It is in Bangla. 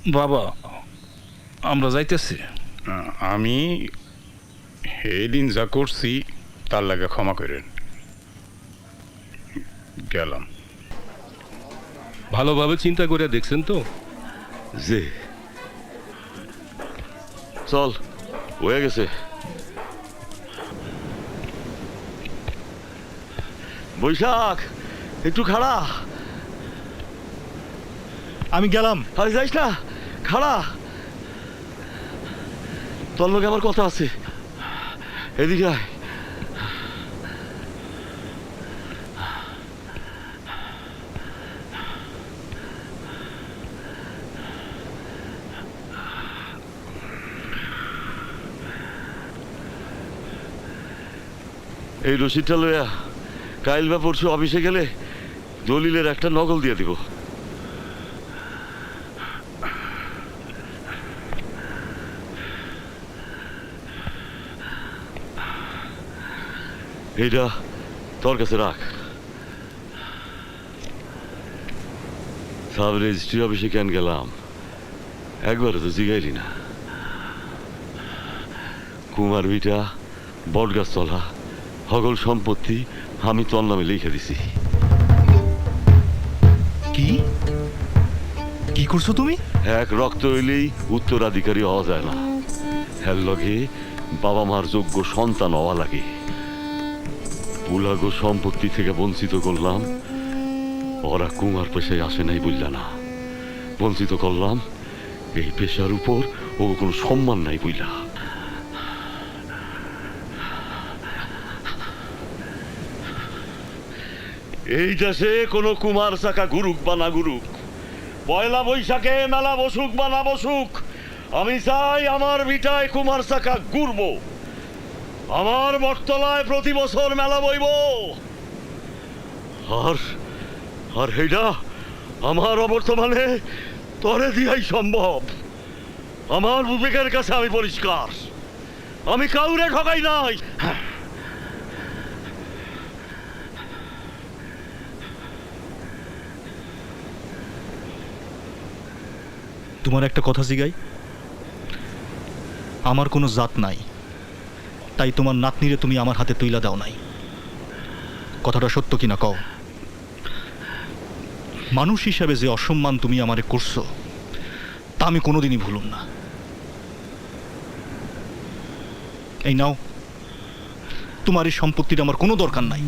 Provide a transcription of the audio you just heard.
বাবা, আমরা যাইতেছি। আমি এদিন যা করছি তার লাগে ক্ষমা করেন। গেলাম। ভালোভাবে চিন্তা করে দেখছেন তো? যে চল হয়ে গেছে। বৈশাখ একটু খাড়া। আমি গেলাম। আরে যাইস না, খাড়া। তোর লোকে আমার কথা আছে, এদিকে আয়। এই রসিদটা লইয়া কাইল বা পরশু অফিসে গেলে দলিলের একটা নকল দিয়ে দিব। এইটা তোর কাছে রাখ। সাব রেজিস্ট্রি অফিসে কেন গেলাম একবারও তো জিগাইলি না। কুমার ভিটা, বটগাছতলা, সকল সম্পত্তি আমি তোর নামে লিখে দিছি। কি কি করছো তুমি? এক রক্ত হইলেই উত্তরাধিকারী হওয়া যায় না, এর লগে বাবা মার যোগ্য সন্তান হওয়া লাগে। পুলাগো সম্পত্তি থেকে বঞ্চিত করলাম, ওরা কুমার পেশায় আসে নাই বুঝলা না। বঞ্চিত করলাম এই পেশার উপর ও কোনো সম্মান নাই বুঝলা। এই দেশে কোনো কুমার চাকা গুরুক বা না গুরুক, পয়লা বৈশাখে মেলা বসুক বা না বসুক, আমি চাই আমার ভিটায় কুমার চাকা ঘুরব, আমার বটতলায় প্রতি বছর মেলা বইব। আর আর এইটা আমার অবর্তমানে তরে দিয়াই সম্ভব। আমার বিবেকের কাছে আমি পরিষ্কার, আমি কাউরে ঠকাই নাই। তোমার একটা কথা জিগাই, আমার কোনো জাত নাই, তাই তোমার নাতনিরে তুমি আমার হাতে তুইলা দাও নাই। কথাটা সত্য কিনা কও? মানুষ হিসাবে যে অসম্মান তুমি আমারে করছো তা আমি কোনোদিনই ভুলুম না। এই নাও, তোমার এই সম্পত্তির আমার কোনো দরকার নাই।